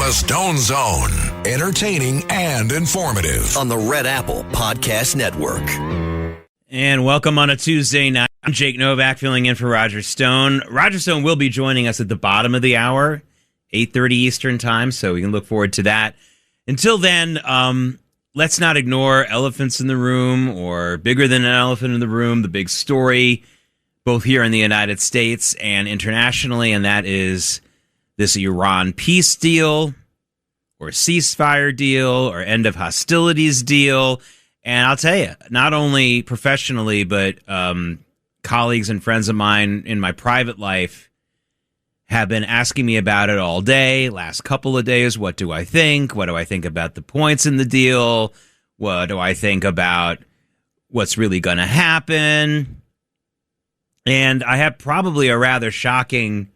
The Stone Zone, entertaining and informative on the Red Apple Podcast Network. And welcome on a Tuesday night. I'm Jake Novak filling in for Roger Stone. Roger Stone will be joining us at the bottom of the hour, 8:30 Eastern time, so we can look forward to that. Until then, let's not ignore elephants in the room or bigger than an elephant in the room, the big story, both here in the United States and internationally, and that is this Iran peace deal or ceasefire deal or end of hostilities deal. And I'll tell you, not only professionally, but colleagues and friends of mine in my private life have been asking me about it all day, last couple of days. What do I think? What do I think about the points in the deal? What do I think about what's really going to happen? And I have probably a rather shocking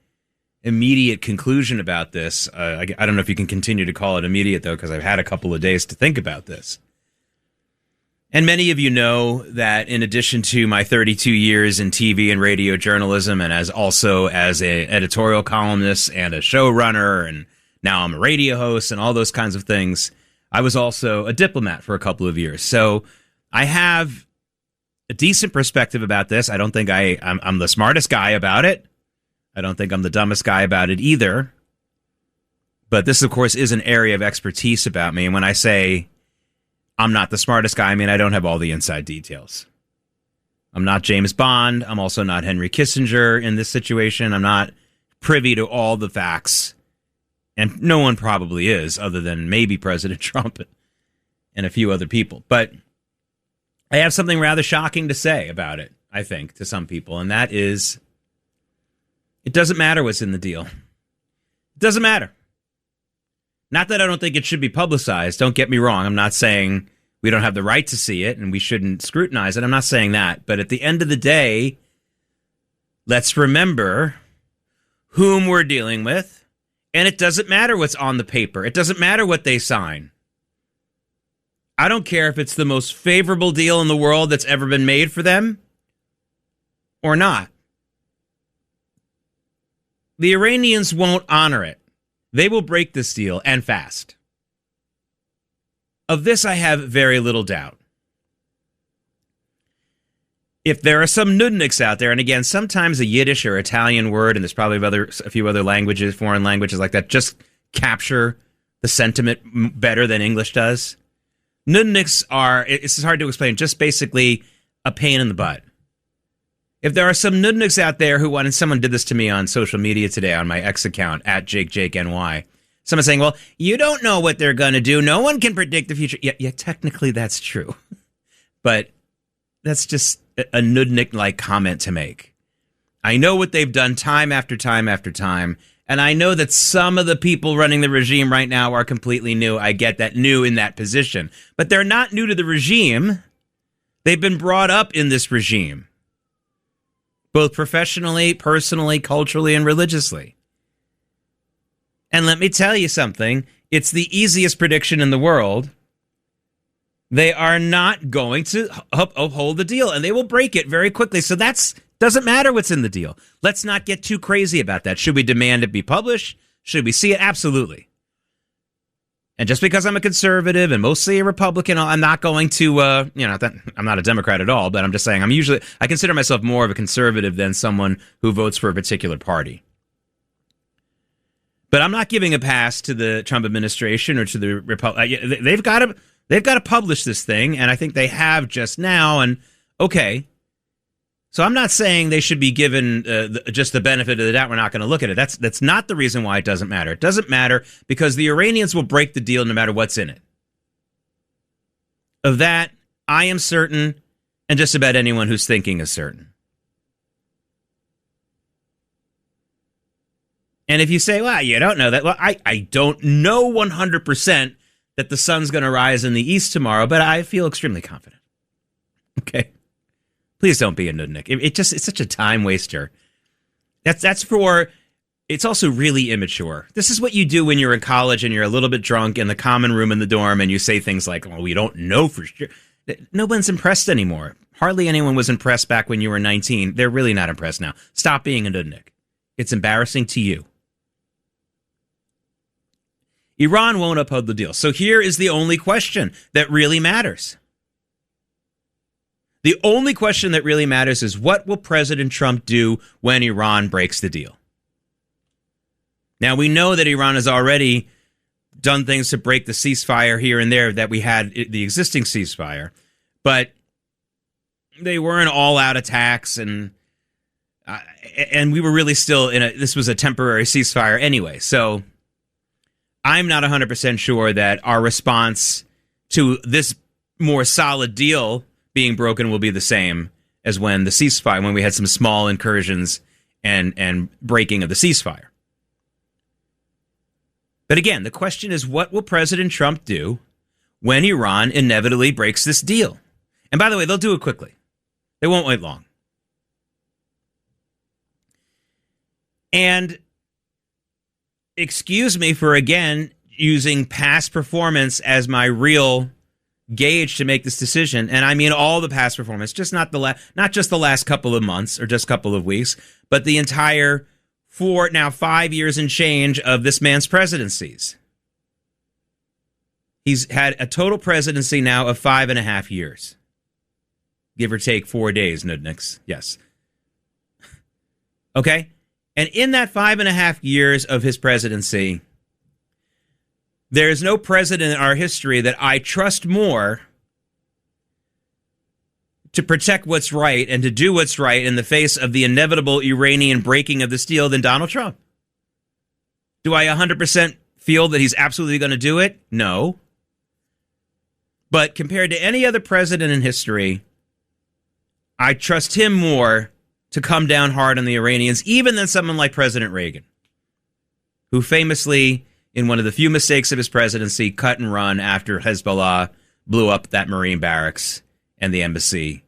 immediate conclusion about this. I don't know if you can continue to call it immediate, though, because I've had a couple of days to think about this. And many of you know that in addition to my 32 years in TV and radio journalism, and as an editorial columnist and a showrunner, and now I'm a radio host and all those kinds of things, I was also a diplomat for a couple of years. So I have a decent perspective about this. I don't think I'm the smartest guy about it. I don't think I'm the dumbest guy about it either. But this, of course, is an area of expertise about me. And when I say I'm not the smartest guy, I mean I don't have all the inside details. I'm not James Bond. I'm also not Henry Kissinger in this situation. I'm not privy to all the facts. And no one probably is, other than maybe President Trump and a few other people. But I have something rather shocking to say about it, I think, to some people. And that is, it doesn't matter what's in the deal. It doesn't matter. Not that I don't think it should be publicized. Don't get me wrong. I'm not saying we don't have the right to see it and we shouldn't scrutinize it. I'm not saying that. But at the end of the day, let's remember whom we're dealing with. And it doesn't matter what's on the paper. It doesn't matter what they sign. I don't care if it's the most favorable deal in the world that's ever been made for them or not. The Iranians won't honor it. They will break this deal, and fast. Of this, I have very little doubt. If there are some nudniks out there, and again, sometimes a Yiddish or Italian word, and there's probably a few other languages, foreign languages like that, just capture the sentiment better than English does. Nudniks are, it's hard to explain, just basically a pain in the butt. If there are some nudniks out there who want, and someone did this to me on social media today on my X account, at JakeNY, someone saying, well, you don't know what they're going to do. No one can predict the future. Yeah, technically that's true. But that's just a nudnik-like comment to make. I know what they've done time after time after time, and I know that some of the people running the regime right now are completely new. I get that, new in that position. But they're not new to the regime. They've been brought up in this regime, both professionally, personally, culturally, and religiously. And let me tell you something. It's the easiest prediction in the world. They are not going to uphold the deal, and they will break it very quickly. So doesn't matter what's in the deal. Let's not get too crazy about that. Should we demand it be published? Should we see it? Absolutely. And just because I'm a conservative and mostly a Republican, I'm not going to, I'm not a Democrat at all, but I'm just saying I consider myself more of a conservative than someone who votes for a particular party. But I'm not giving a pass to the Trump administration or to the Republic. They've got to publish this thing, and I think they have just now. And okay, so I'm not saying they should be given just the benefit of the doubt. We're not going to look at it. That's not the reason why it doesn't matter. It doesn't matter because the Iranians will break the deal no matter what's in it. Of that, I am certain, and just about anyone who's thinking is certain. And if you say, well, you don't know that, well, I don't know 100% that the sun's going to rise in the east tomorrow, but I feel extremely confident. Okay? Please don't be a nudnik. It's such a time waster. It's also really immature. This is what you do when you're in college and you're a little bit drunk in the common room in the dorm and you say things like, well, we don't know for sure. No one's impressed anymore. Hardly anyone was impressed back when you were 19. They're really not impressed now. Stop being a nudnik. It's embarrassing to you. Iran won't uphold the deal. So here is the only question that really matters. The only question that really matters is, what will President Trump do when Iran breaks the deal? Now, we know that Iran has already done things to break the ceasefire here and there, that we had the existing ceasefire, but they weren't all-out attacks, and we were really still this was a temporary ceasefire anyway. So I'm not 100% sure that our response to this more solid deal being broken will be the same as when we had some small incursions and breaking of the ceasefire. But again, the question is, what will President Trump do when Iran inevitably breaks this deal? And by the way, they'll do it quickly. They won't wait long. And excuse me for, again, using past performance as my real gauge to make this decision. And I mean all the past performance, just not just the last couple of months or just couple of weeks, but the entire 5 years and change of this man's presidencies. He's had a total presidency now of 5.5 years. Give or take 4 days, Nudniks. Yes. Okay? And in that 5.5 years of his presidency, there is no president in our history that I trust more to protect what's right and to do what's right in the face of the inevitable Iranian breaking of this deal than Donald Trump. Do I 100% feel that he's absolutely going to do it? No. But compared to any other president in history, I trust him more to come down hard on the Iranians, even than someone like President Reagan, who famously, in one of the few mistakes of his presidency, cut and run after Hezbollah blew up that Marine barracks and the embassy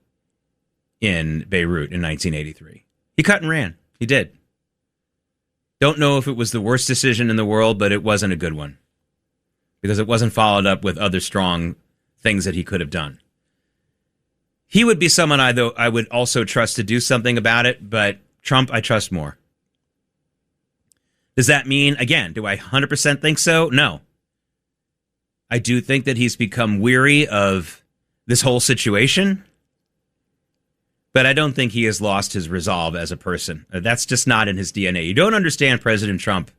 in Beirut in 1983. He cut and ran. He did. Don't know if it was the worst decision in the world, but it wasn't a good one, because it wasn't followed up with other strong things that he could have done. He would be someone I would also trust to do something about it, but Trump I trust more. Does that mean, again, do I 100% think so? No. I do think that he's become weary of this whole situation, but I don't think he has lost his resolve as a person. That's just not in his DNA. You don't understand President Trump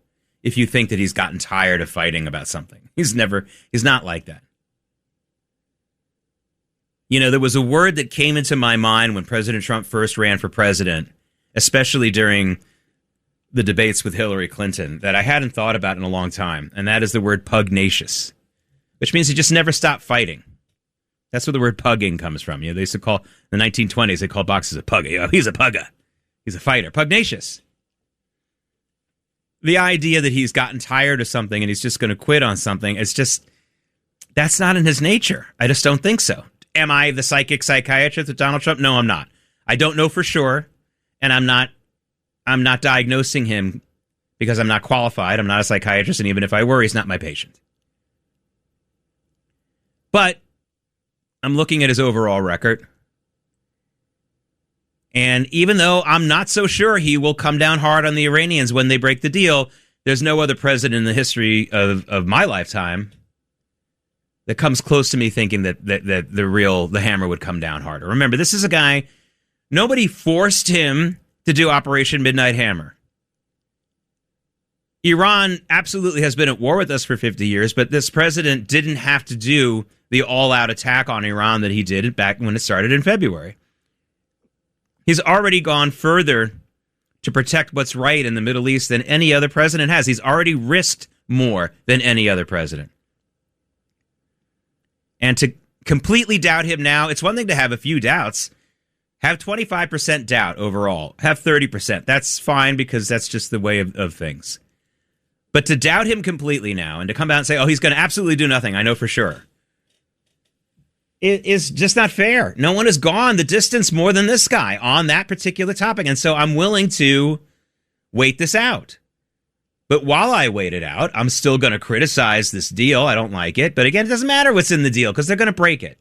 if you think that he's gotten tired of fighting about something. He's not like that. You know, there was a word that came into my mind when President Trump first ran for president, especially during the debates with Hillary Clinton, that I hadn't thought about in a long time, and that is the word pugnacious, which means he just never stopped fighting. That's where the word pugging comes from. You know, they used to call, in the 1920s, they called boxers a pugger. You know, he's a pugger. He's a fighter. Pugnacious. The idea that he's gotten tired of something and he's just going to quit on something, that's not in his nature. I just don't think so. Am I the psychiatrist of Donald Trump? No, I'm not. I don't know for sure, and I'm not diagnosing him because I'm not qualified. I'm not a psychiatrist, and even if I were, he's not my patient. But I'm looking at his overall record, and even though I'm not so sure he will come down hard on the Iranians when they break the deal, there's no other president in the history of my lifetime that comes close to me thinking that the hammer would come down harder. Remember, this is a guy, nobody forced him to do Operation Midnight Hammer. Iran absolutely has been at war with us for 50 years, but this president didn't have to do the all-out attack on Iran that he did back when it started in February. He's already gone further to protect what's right in the Middle East than any other president has. He's already risked more than any other president. And to completely doubt him now, it's one thing to have a few doubts. Have 25% doubt overall. Have 30%. That's fine, because that's just the way of things. But to doubt him completely now and to come out and say, oh, he's going to absolutely do nothing, I know for sure, it is just not fair. No one has gone the distance more than this guy on that particular topic. And so I'm willing to wait this out. But while I wait it out, I'm still going to criticize this deal. I don't like it. But again, it doesn't matter what's in the deal because they're going to break it.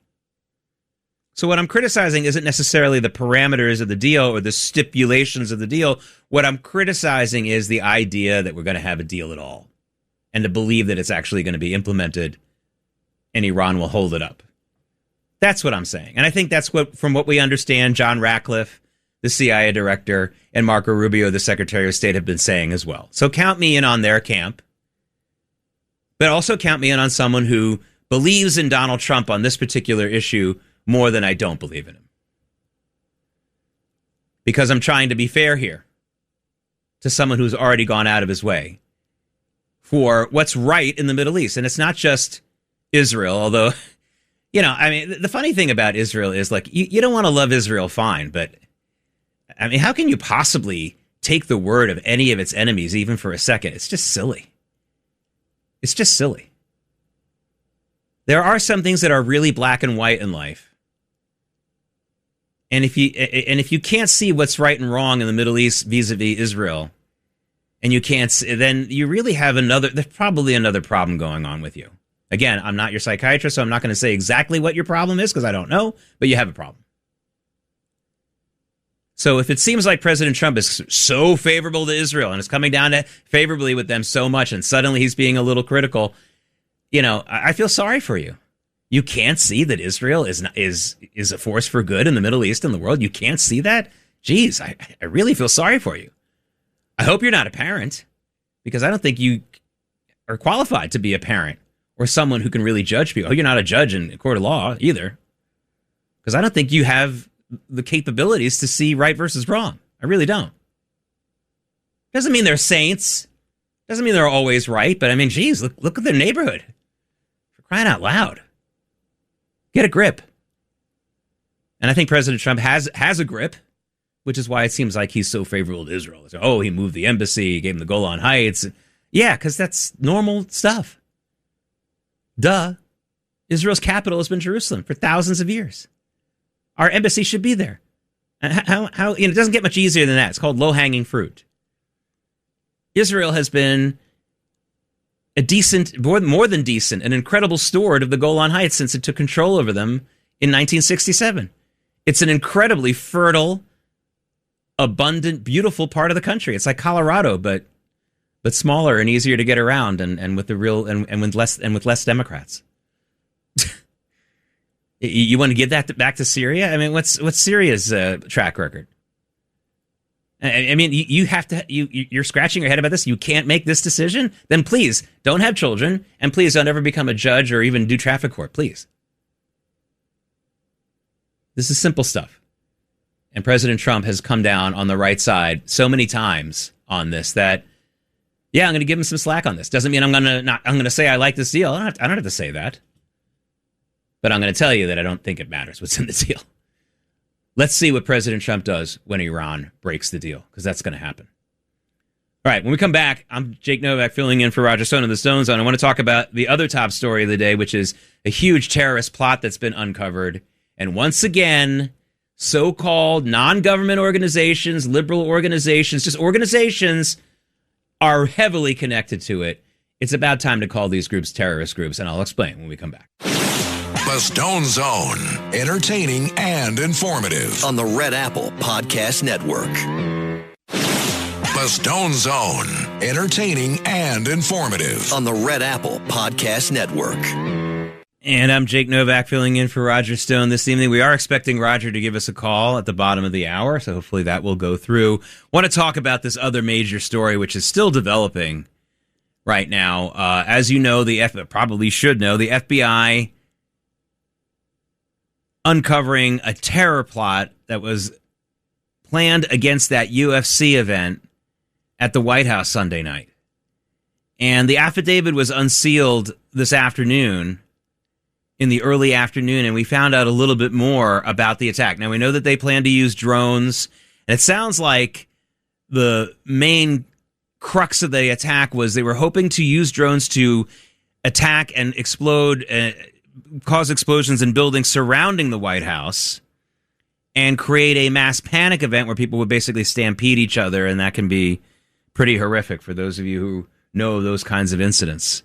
So what I'm criticizing isn't necessarily the parameters of the deal or the stipulations of the deal. What I'm criticizing is the idea that we're going to have a deal at all. and to believe that it's actually going to be implemented and Iran will hold it up. That's what I'm saying. And I think that's what, from what we understand, John Ratcliffe, the CIA director, and Marco Rubio, the Secretary of State, have been saying as well. So count me in on their camp, but also count me in on someone who believes in Donald Trump on this particular issue more than I don't believe in him. Because I'm trying to be fair here to someone who's already gone out of his way for what's right in the Middle East. And it's not just Israel, although, you know, I mean, the funny thing about Israel is, like, you don't want to love Israel, fine, but I mean, how can you possibly take the word of any of its enemies even for a second? It's just silly. It's just silly. There are some things that are really black and white in life. And if you can't see what's right and wrong in the Middle East vis-a-vis Israel, and you can't see, then you really have there's probably another problem going on with you. Again, I'm not your psychiatrist, so I'm not going to say exactly what your problem is because I don't know, but you have a problem. So if it seems like President Trump is so favorable to Israel and is coming down to favorably with them so much, and suddenly he's being a little critical, you know, I feel sorry for you. You can't see that Israel is a force for good in the Middle East and the world. You can't see that? Geez, I really feel sorry for you. I hope you're not a parent, because I don't think you are qualified to be a parent or someone who can really judge people. Oh, you're not a judge in a court of law either, because I don't think you have the capabilities to see right versus wrong. I really don't. Doesn't mean they're saints. Doesn't mean they're always right. But I mean, geez, look at their neighborhood. For crying out loud. Get a grip. And I think President Trump has a grip, which is why it seems like he's so favorable to Israel. So, oh, he moved the embassy, gave him the Golan Heights. Yeah, because that's normal stuff. Duh. Israel's capital has been Jerusalem for thousands of years. Our embassy should be there. How it doesn't get much easier than that. It's called low-hanging fruit. Israel has been a decent, more than decent, an incredible steward of the Golan Heights since it took control over them in 1967. It's an incredibly fertile, abundant, beautiful part of the country. It's like Colorado, but smaller and easier to get around, and with the real and with less Democrats. You want to give that back to Syria? I mean, what's Syria's track record? I mean, you have to. You're scratching your head about this. You can't make this decision. Then please don't have children, and please don't ever become a judge or even do traffic court. Please. This is simple stuff. And President Trump has come down on the right side so many times on this that, yeah, I'm going to give him some slack on this. Doesn't mean I'm going to say I like this deal. I don't have to say that. But I'm going to tell you that I don't think it matters what's in the deal. Let's see what President Trump does when Iran breaks the deal, because that's going to happen. All right, when we come back, I'm Jake Novak filling in for Roger Stone of the Stone Zone. I want to talk about the other top story of the day, which is a huge terrorist plot that's been uncovered. And once again, so-called non-government organizations, liberal organizations, just organizations are heavily connected to it. It's about time to call these groups terrorist groups, and I'll explain when we come back. The Stone Zone, entertaining and informative. On the Red Apple Podcast Network. The Stone Zone, entertaining and informative. On the Red Apple Podcast Network. And I'm Jake Novak filling in for Roger Stone this evening. We are expecting Roger to give us a call at the bottom of the hour, so hopefully that will go through. Want to talk about this other major story, which is still developing right now. As you know, probably should know, the FBI uncovering a terror plot that was planned against that UFC event at the White House Sunday night. And the affidavit was unsealed this afternoon, in the early afternoon, and we found out a little bit more about the attack. Now, we know that they plan to use drones, and it sounds like the main crux of the attack was they were hoping to use drones to attack and explode cause explosions in buildings surrounding the White House and create a mass panic event where people would basically stampede each other, and that can be pretty horrific for those of you who know those kinds of incidents.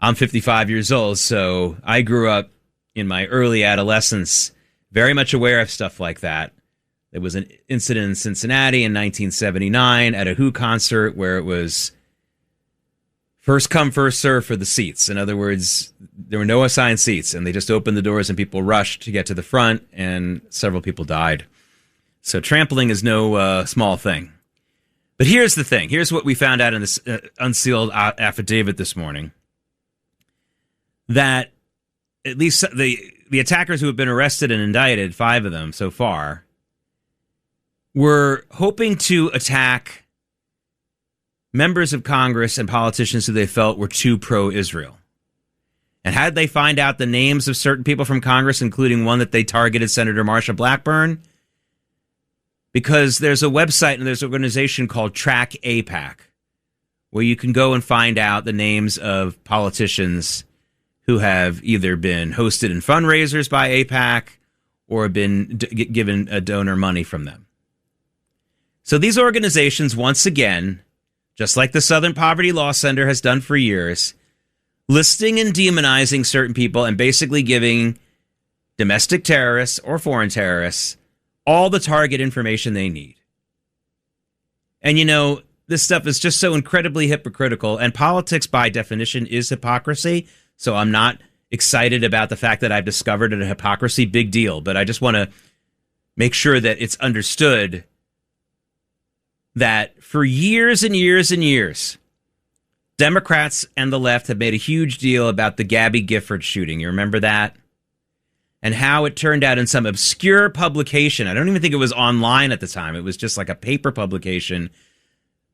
I'm 55 years old, so I grew up in my early adolescence very much aware of stuff like that. There was an incident in Cincinnati in 1979 at a Who concert where it was first come, first serve for the seats. In other words, there were no assigned seats, and they just opened the doors and people rushed to get to the front, and several people died. So trampling is no small thing. But here's the thing. Here's what we found out in this unsealed affidavit this morning. That at least the attackers who have been arrested and indicted, 5 of them so far, were hoping to attack members of Congress and politicians who they felt were too pro-Israel. And had they find out the names of certain people from Congress, including one that they targeted, Senator Marsha Blackburn, because there's a website and there's an organization called Track AIPAC, where you can go and find out the names of politicians who have either been hosted in fundraisers by AIPAC or been given a donor money from them. So these organizations, once again, just like the Southern Poverty Law Center has done for years, listing and demonizing certain people and basically giving domestic terrorists or foreign terrorists all the target information they need. And, you know, this stuff is just so incredibly hypocritical, and politics by definition is hypocrisy. So I'm not excited about the fact that I've discovered a hypocrisy, big deal. But I just want to make sure that it's understood that for years and years and years, Democrats and the left have made a huge deal about the Gabby Gifford shooting. You remember that? And how it turned out in some obscure publication. I don't even think it was online at the time. It was just like a paper publication.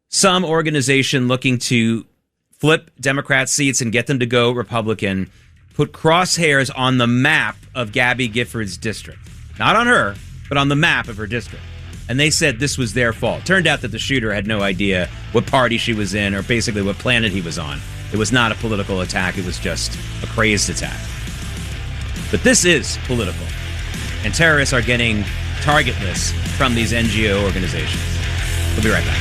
Some organization looking to flip Democrat seats and get them to go Republican put crosshairs on the map of Gabby Gifford's district. Not on her, but on the map of her district. And they said this was their fault. Turned out that the shooter had no idea what party she was in or basically what planet he was on. It was not a political attack. It was just a crazed attack. But this is political. And terrorists are getting target lists from these NGO organizations. We'll be right back.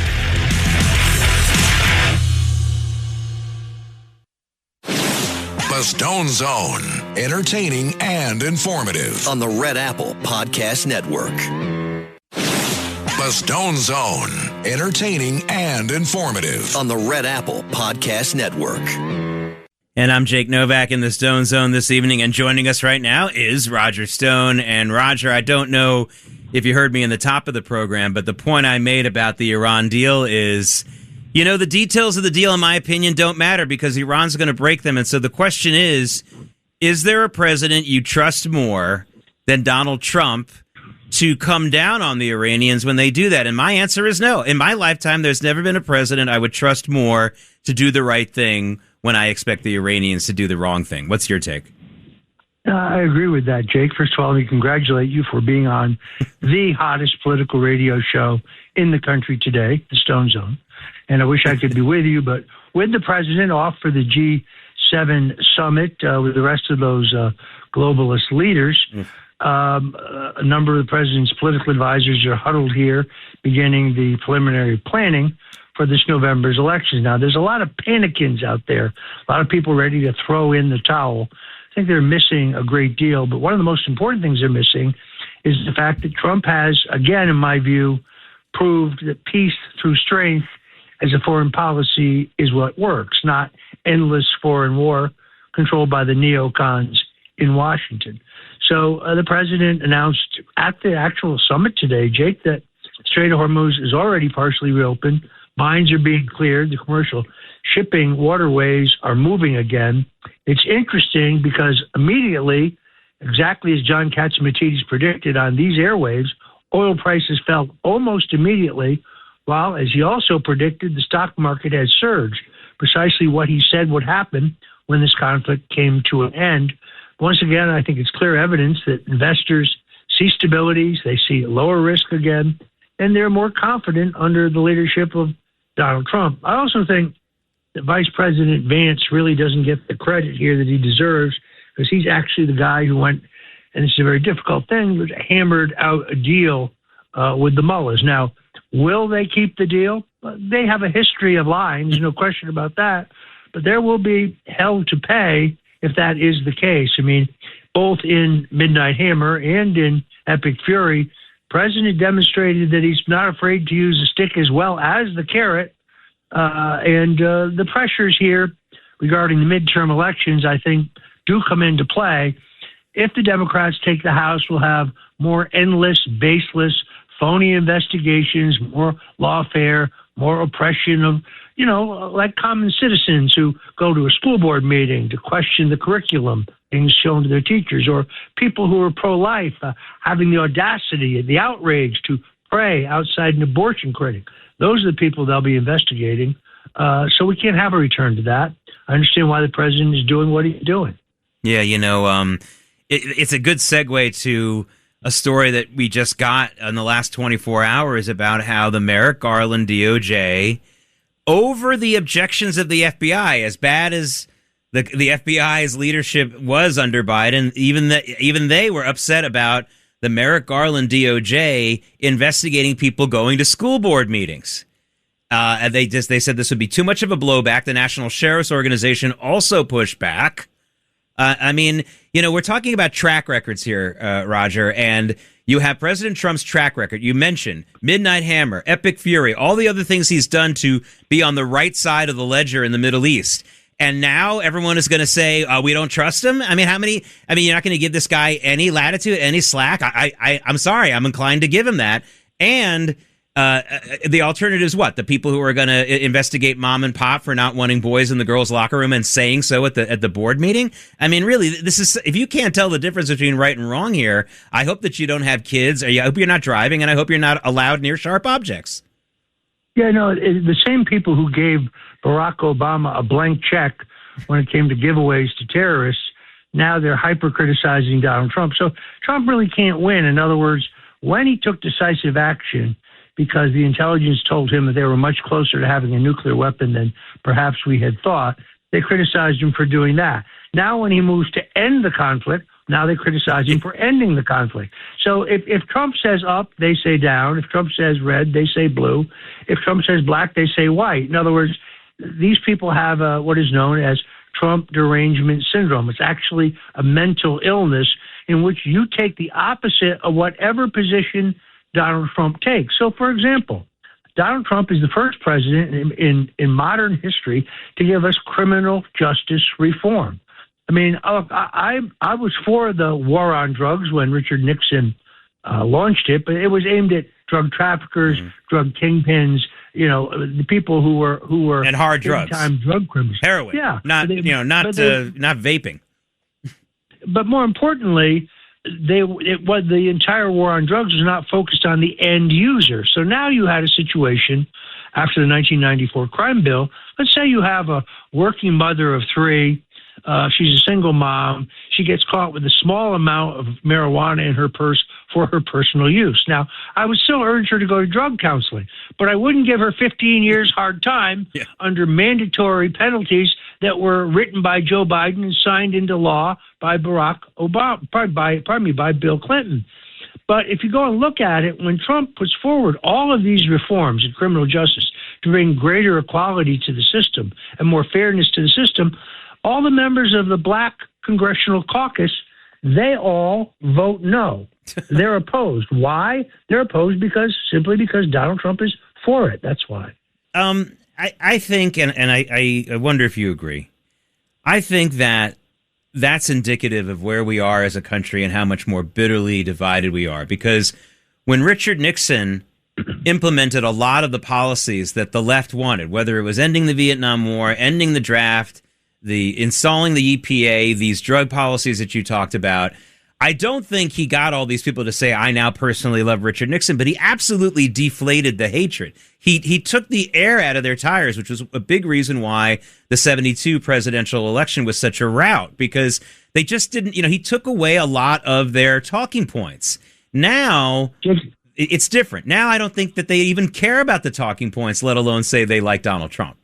The Stone Zone. Entertaining and informative. On the Red Apple Podcast Network. The Stone Zone. Entertaining and informative. On the Red Apple Podcast Network. And I'm Jake Novak in the Stone Zone this evening, and joining us right now is Roger Stone. And Roger, I don't know if you heard me in the top of the program, but the point I made about the Iran deal is, you know, the details of the deal, in my opinion, don't matter because Iran's going to break them. And so the question is there a president you trust more than Donald Trump to come down on the Iranians when they do that? And my answer is no. In my lifetime, there's never been a president I would trust more to do the right thing when I expect the Iranians to do the wrong thing. What's your take? I agree with that, Jake. First of all, let me congratulate you for being on the hottest political radio show in the country today, the Stone Zone. And I wish I could be with you, but with the president off for the G7 summit with the rest of those globalist leaders, a number of the president's political advisors are huddled here, beginning the preliminary planning for this November's elections. Now, there's a lot of panicins out there, a lot of people ready to throw in the towel. I think they're missing a great deal, but one of the most important things they're missing is the fact that Trump has, again, in my view, proved that peace through strength as a foreign policy is what works, not endless foreign war controlled by the neocons in Washington. So the president announced at the actual summit today, Jake, that Strait of Hormuz is already partially reopened. Mines are being cleared. The commercial shipping waterways are moving again. It's interesting because immediately, exactly as John Catsimatidis predicted on these airwaves, oil prices fell almost immediately, while, as he also predicted, the stock market has surged, precisely what he said would happen when this conflict came to an end. Once again, I think it's clear evidence that investors see stability, they see lower risk again, and they're more confident under the leadership of Donald Trump. I also think that Vice President Vance really doesn't get the credit here that he deserves, because he's actually the guy who went, and it's a very difficult thing, but hammered out a deal with the mullahs. Now, will they keep the deal? They have a history of lying. There's no question about that. But there will be hell to pay if that is the case. I mean, both in Midnight Hammer and in Epic Fury, President demonstrated that he's not afraid to use the stick as well as the carrot. And the pressures here regarding the midterm elections, I think, do come into play. If the Democrats take the House, we'll have more endless, baseless, phony investigations, more lawfare, more oppression of, like common citizens who go to a school board meeting to question the curriculum being shown to their teachers, or people who are pro-life having the audacity, the outrage to pray outside an abortion clinic. Those are the people they'll be investigating. So we can't have a return to that. I understand why the president is doing what he's doing. Yeah, it's a good segue to a story that we just got in the last 24 hours about how the Merrick Garland DOJ, over the objections of the FBI, as bad as the FBI's leadership was under Biden, even they were upset about the Merrick Garland DOJ investigating people going to school board meetings. And they said this would be too much of a blowback. The National Sheriff's Organization also pushed back. We're talking about track records here, Roger, and you have President Trump's track record. You mentioned Midnight Hammer, Epic Fury, all the other things he's done to be on the right side of the ledger in the Middle East. And now everyone is going to say, we don't trust him? You're not going to give this guy any latitude, any slack? I'm sorry. I'm inclined to give him that. And the alternative is what? The people who are going to investigate mom and pop for not wanting boys in the girls' locker room and saying so at the board meeting? Really, this is, if you can't tell the difference between right and wrong here, I hope that you don't have kids, or I hope you're not driving, and I hope you're not allowed near sharp objects. Yeah, no, the same people who gave Barack Obama a blank check when it came to giveaways to terrorists, now they're hyper-criticizing Donald Trump. So Trump really can't win. In other words, when he took decisive action because the intelligence told him that they were much closer to having a nuclear weapon than perhaps we had thought, they criticized him for doing that. Now when he moves to end the conflict, now they criticize him for ending the conflict. So if Trump says up, they say down. If Trump says red, they say blue. If Trump says black, they say white. In other words, these people have what is known as Trump derangement syndrome. It's actually a mental illness in which you take the opposite of whatever position Donald Trump takes. So, for example, Donald Trump is the first president in modern history to give us criminal justice reform. I was for the war on drugs when Richard Nixon launched it, but it was aimed at drug traffickers, drug kingpins, the people who were and hard drugs, time drug criminals, heroin, not vaping. But more importantly, the entire war on drugs was not focused on the end user. So now you had a situation after the 1994 crime bill. Let's say you have a working mother of three. She's a single mom. She gets caught with a small amount of marijuana in her purse for her personal use. Now, I would still urge her to go to drug counseling, but I wouldn't give her 15 years hard time under mandatory penalties that were written by Joe Biden and signed into law by Barack Obama, by Bill Clinton. But if you go and look at it, when Trump puts forward all of these reforms in criminal justice to bring greater equality to the system and more fairness to the system, all the members of the Black Congressional Caucus, they all vote no. They're opposed. Why? They're opposed simply because Donald Trump is for it. That's why. I think, and I wonder if you agree, I think that that's indicative of where we are as a country and how much more bitterly divided we are. Because when Richard Nixon implemented a lot of the policies that the left wanted, whether it was ending the Vietnam War, ending the draft, installing the EPA, these drug policies that you talked about, I don't think he got all these people to say, I now personally love Richard Nixon, but he absolutely deflated the hatred. He took the air out of their tires, which was a big reason why the 72 presidential election was such a rout, because they just didn't, he took away a lot of their talking points. Now, it's different. Now I don't think that they even care about the talking points, let alone say they like Donald Trump.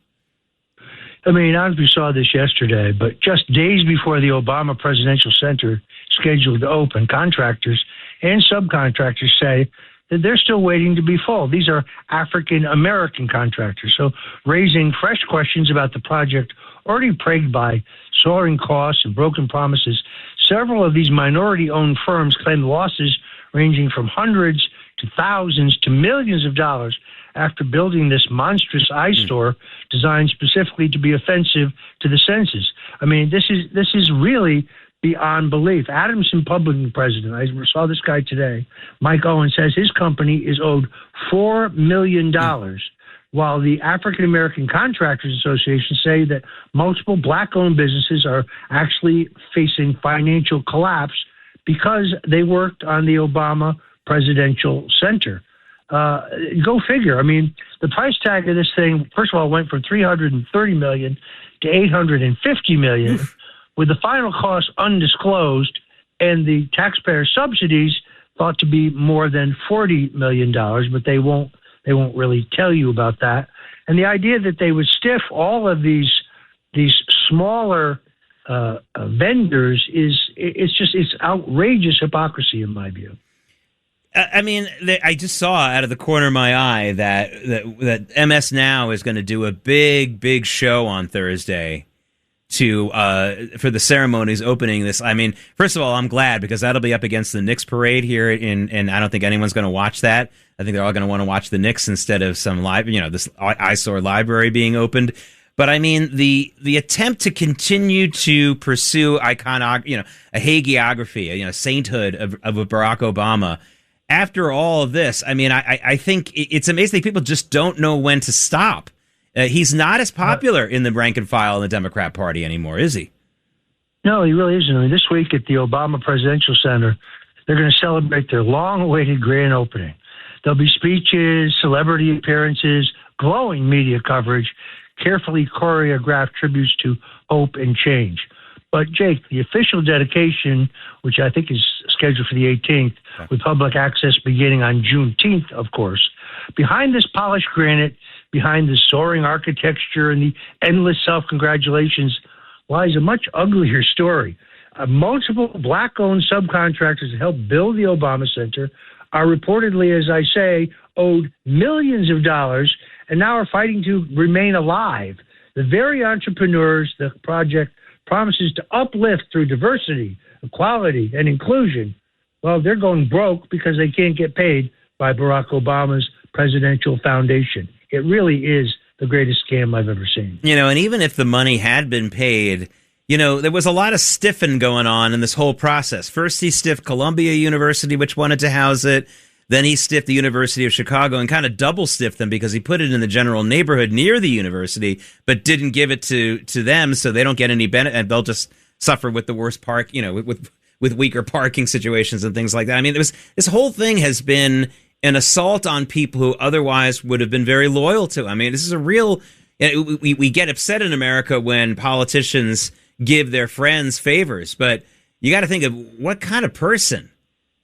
I don't know if you saw this yesterday, but just days before the Obama Presidential Center scheduled to open, contractors and subcontractors say that they're still waiting to be full. These are African-American contractors, so raising fresh questions about the project already plagued by soaring costs and broken promises. Several of these minority-owned firms claim losses ranging from hundreds to thousands to millions of dollars after building this monstrous eyesore designed specifically to be offensive to the census. I mean, this is really beyond belief. Adamson Publishing president, I saw this guy today, Mike Owen, says his company is owed $4 million, while the African American Contractors Association say that multiple black-owned businesses are actually facing financial collapse because they worked on the Obama Presidential Center. Go figure. I mean, the price tag of this thing, first of all, went from $330 million to $850 million, with the final cost undisclosed, and the taxpayer subsidies thought to be more than $40 million, but they won't really tell you about that. And the idea that they would stiff all of these smaller vendors it's outrageous hypocrisy in my view. I mean, I just saw out of the corner of my eye that MS Now is going to do a big show on Thursday for the ceremonies opening this. I mean, first of all, I'm glad because that'll be up against the Knicks parade here, and I don't think anyone's going to watch that. I think they're all going to want to watch the Knicks instead of some this eyesore library being opened. But I mean, the attempt to continue to pursue a hagiography, sainthood of a Barack Obama. After all of this, I mean, I think it's amazing people just don't know when to stop. He's not as popular in the rank and file in the Democrat Party anymore, is he? No, he really isn't. I mean, this week at the Obama Presidential Center, they're going to celebrate their long-awaited grand opening. There'll be speeches, celebrity appearances, glowing media coverage, carefully choreographed tributes to hope and change. But, Jake, the official dedication, which I think is scheduled for the 18th, with public access beginning on Juneteenth, of course, behind this polished granite, behind the soaring architecture and the endless self-congratulations, lies a much uglier story. Multiple black-owned subcontractors that helped build the Obama Center are reportedly, as I say, owed millions of dollars and now are fighting to remain alive. The very entrepreneurs the project promises to uplift through diversity, equality, and inclusion, well, they're going broke because they can't get paid by Barack Obama's presidential foundation. It really is the greatest scam I've ever seen. And even if the money had been paid, there was a lot of stiffing going on in this whole process. First, he stiffed Columbia University, which wanted to house it. Then he stiffed the University of Chicago and kind of double stiffed them because he put it in the general neighborhood near the university, but didn't give it to them, so they don't get any benefit, and they'll just suffer with the worst park, with weaker parking situations and things like that. I mean, this whole thing has been an assault on people who otherwise would have been very loyal to. I mean, this is a real. We get upset in America when politicians give their friends favors, but you got to think of what kind of person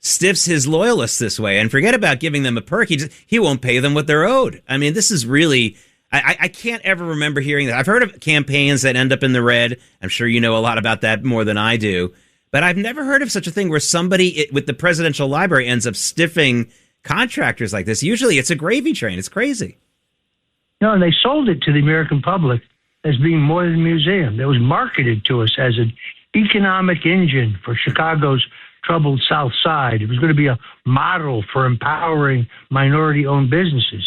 stiffs his loyalists this way, and forget about giving them a perk. He won't pay them what they're owed. I mean, this is really. I can't ever remember hearing that. I've heard of campaigns that end up in the red. I'm sure you know a lot about that more than I do, but I've never heard of such a thing where somebody with the presidential library ends up stiffing contractors like this. Usually it's a gravy train. It's crazy. No, and they sold it to the American public as being more than a museum. It was marketed to us as an economic engine for Chicago's troubled South Side. It was going to be a model for empowering minority-owned businesses.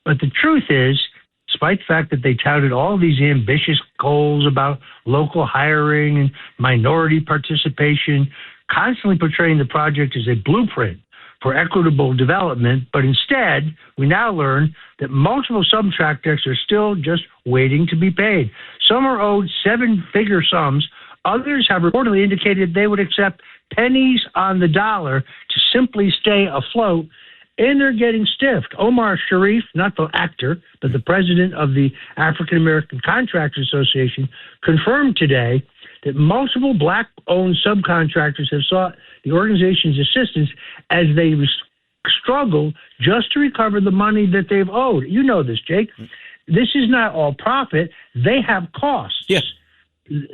But the truth is, despite the fact that they touted all these ambitious goals about local hiring and minority participation, constantly portraying the project as a blueprint for equitable development, but instead, we now learn that multiple subcontractors are still just waiting to be paid. Some are owed seven-figure sums. Others have reportedly indicated they would accept pennies on the dollar to simply stay afloat, and they're getting stiffed. Omar Sharif, not the actor, but the president of the African American Contractors Association, confirmed today that multiple black-owned subcontractors have sought the organization's assistance as they struggle just to recover the money that they've owed. You know this, Jake. This is not all profit. They have costs. Yes.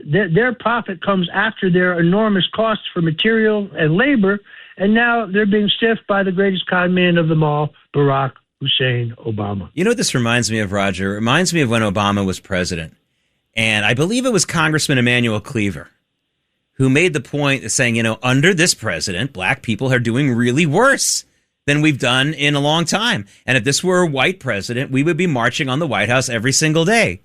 Their profit comes after their enormous costs for material and labor, and now they're being stiffed by the greatest con man of them all, Barack Hussein Obama. You know what this reminds me of, Roger? It reminds me of when Obama was president. And I believe it was Congressman Emanuel Cleaver who made the point of saying, under this president, black people are doing really worse than we've done in a long time. And if this were a white president, we would be marching on the White House every single day.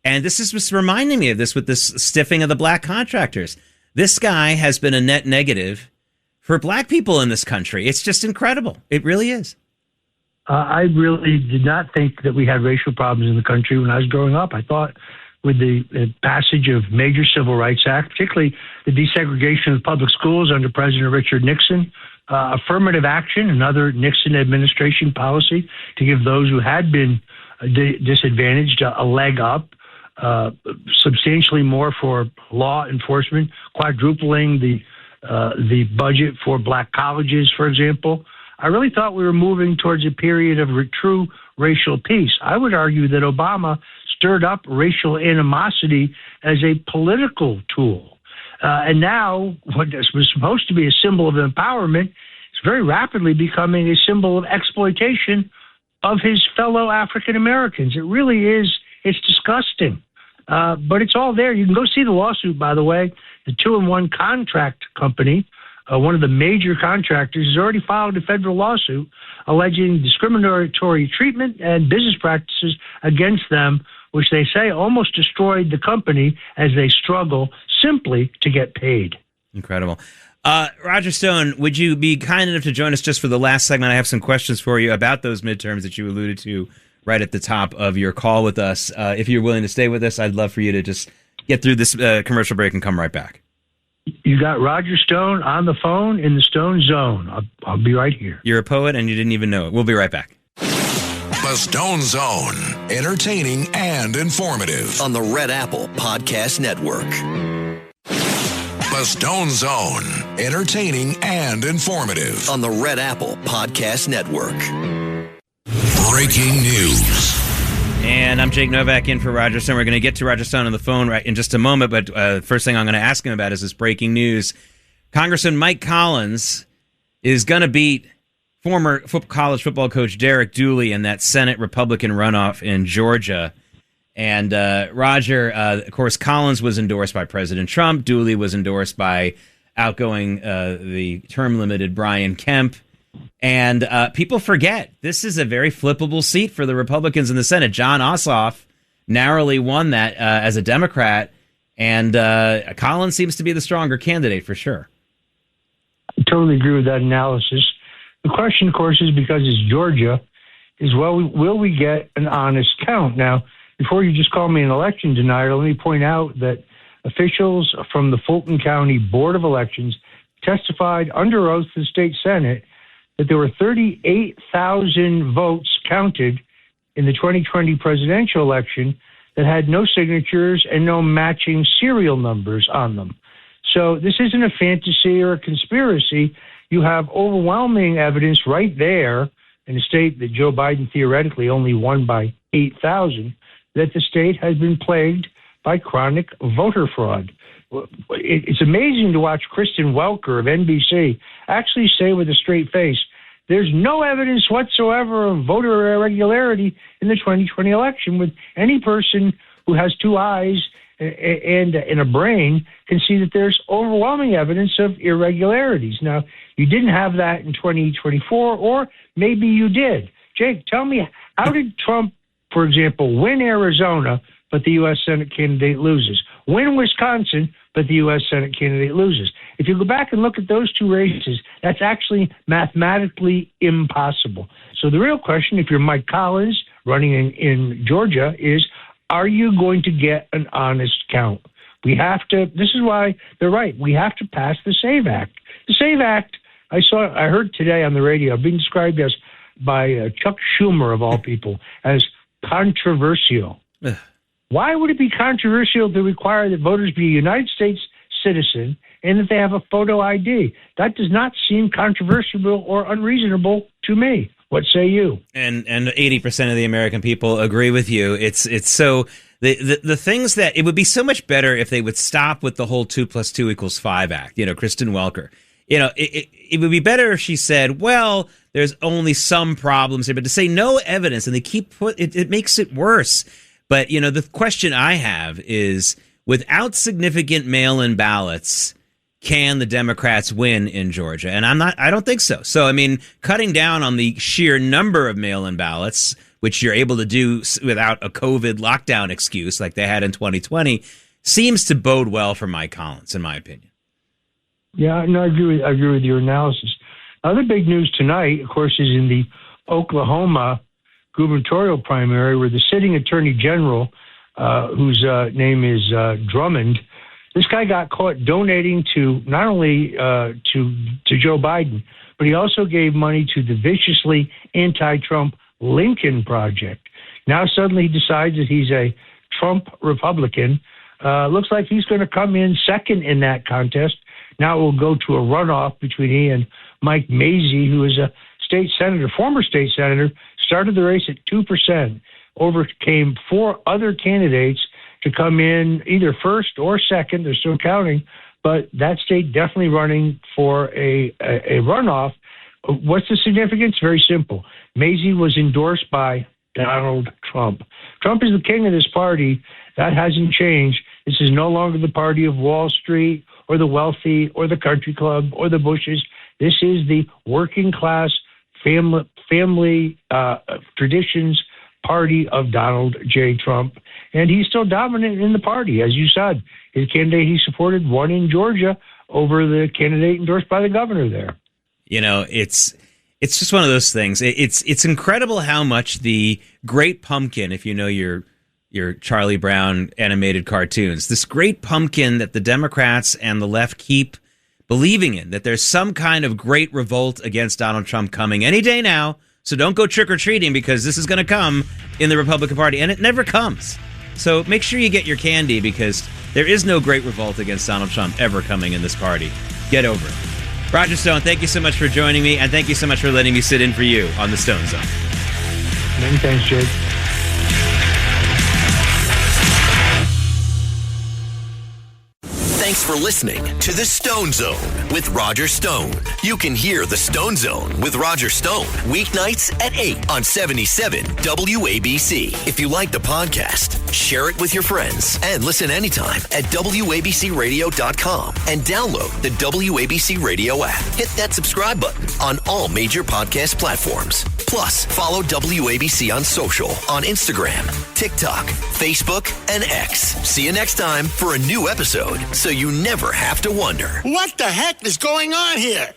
And this is just reminding me of this with this stiffing of the black contractors. This guy has been a net negative for black people in this country. It's just incredible. It really is. I really did not think that we had racial problems in the country when I was growing up. I thought with the passage of major civil rights act, particularly the desegregation of public schools under President Richard Nixon, affirmative action, another Nixon administration policy to give those who had been disadvantaged a leg up, substantially more for law enforcement, quadrupling the budget for black colleges, for example. I really thought we were moving towards a period of true racial peace. I would argue that Obama stirred up racial animosity as a political tool. And now, what was supposed to be a symbol of empowerment is very rapidly becoming a symbol of exploitation of his fellow African Americans. It really is, it's disgusting. But it's all there. You can go see the lawsuit, by the way. The 2-in-1 contract company, one of the major contractors, has already filed a federal lawsuit alleging discriminatory treatment and business practices against them, which they say almost destroyed the company as they struggle simply to get paid. Incredible. Roger Stone, would you be kind enough to join us just for the last segment? I have some questions for you about those midterms that you alluded to right at the top of your call with us. If you're willing to stay with us, I'd love for you to just get through this commercial break and come right back. You got Roger Stone on the phone in the Stone Zone. I'll be right here. You're a poet and you didn't even know it. We'll be right back. The Stone Zone, entertaining and informative. On the Red Apple Podcast Network. The Stone Zone, entertaining and informative. On the Red Apple Podcast Network. Breaking news. And I'm Jake Novak in for Roger Stone. We're going to get to Roger Stone on the phone right in just a moment, but first thing I'm going to ask him about is this breaking news. Congressman Mike Collins is going to beat former college football coach Derek Dooley in that Senate Republican runoff in Georgia. And Roger, of course, Collins was endorsed by President Trump. Dooley was endorsed by outgoing, the term-limited Brian Kemp. And people forget, this is a very flippable seat for the Republicans in the Senate. John Ossoff narrowly won that as a Democrat, and Collins seems to be the stronger candidate for sure. I totally agree with that analysis. The question, of course, is because it's Georgia, is, well, will we get an honest count? Now, before you just call me an election denier, let me point out that officials from the Fulton County Board of Elections testified under oath to the state Senate that there were 38,000 votes counted in the 2020 presidential election that had no signatures and no matching serial numbers on them. So this isn't a fantasy or a conspiracy. You have overwhelming evidence right there in a state that Joe Biden theoretically only won by 8,000, that the state has been plagued by chronic voter fraud. It's amazing to watch Kristen Welker of NBC actually say with a straight face, there's no evidence whatsoever of voter irregularity in the 2020 election, with any person who has two eyes and a brain can see that there's overwhelming evidence of irregularities. Now, you didn't have that in 2024, or maybe you did. Jake, tell me, how did Trump, for example, win Arizona, but the U.S. Senate candidate loses? Win Wisconsin, but the U.S. Senate candidate loses? If you go back and look at those two races, that's actually mathematically impossible. So the real question, if you're Mike Collins running in Georgia, is, are you going to get an honest count? We have to, this is why they're right, we have to pass the SAVE Act. The SAVE Act, I heard today on the radio, being described as by Chuck Schumer, of all people, as controversial. Why would it be controversial to require that voters be a United States citizen and that they have a photo ID? That does not seem controversial or unreasonable to me. What say you? And 80% of the American people agree with you. It's so the things that it would be so much better if they would stop with the whole 2 + 2 = 5 act. You know, Kristen Welker. You know, it would be better if she said, well, there's only some problems here, but to say no evidence and they keep it makes it worse. But, you know, the question I have is, without significant mail-in ballots, can the Democrats win in Georgia? And I don't think so. So, I mean, cutting down on the sheer number of mail-in ballots, which you're able to do without a COVID lockdown excuse like they had in 2020, seems to bode well for Mike Collins, in my opinion. Yeah, no, I agree with your analysis. Other big news tonight, of course, is in the Oklahoma gubernatorial primary, where the sitting attorney general, whose name is Drummond, this guy got caught donating to not only to Joe Biden, but he also gave money to the viciously anti-Trump Lincoln Project. Now suddenly he decides that he's a Trump Republican. Looks like he's going to come in second in that contest. Now it will go to a runoff between he and Mike Mazzei, who is a state senator, former state senator, started the race at 2%, overcame 4 other candidates to come in either first or second. They're still counting, but that state definitely running for a runoff. What's the significance? Very simple. Mazzei was endorsed by Donald Trump. Trump is the king of this party. That hasn't changed. This is no longer the party of Wall Street or the wealthy or the country club or the Bushes. This is the working class family traditions party of Donald J. Trump. And he's still dominant in the party. As you said, his candidate he supported won in Georgia over the candidate endorsed by the governor there. You know, it's just one of those things. It's incredible how much the Great Pumpkin, if you know your Charlie Brown animated cartoons, this Great Pumpkin that the Democrats and the left keep believing in, that there's some kind of great revolt against Donald Trump coming any day now. So don't go trick-or-treating because this is going to come in the Republican Party, and it never comes. So make sure you get your candy because there is no great revolt against Donald Trump ever coming in this party. Get over it. Roger Stone, thank you so much for joining me, and thank you so much for letting me sit in for you on the Stone Zone. Many thanks, Jake. Thanks for listening to The Stone Zone with Roger Stone. You can hear The Stone Zone with Roger Stone weeknights at 8 on 77 WABC. If you like the podcast, share it with your friends and listen anytime at WABCRadio.com and download the WABC Radio app. Hit that subscribe button on all major podcast platforms. Plus, follow WABC on social on Instagram, TikTok, Facebook, and X. See you next time for a new episode so you never have to wonder. What the heck is going on here?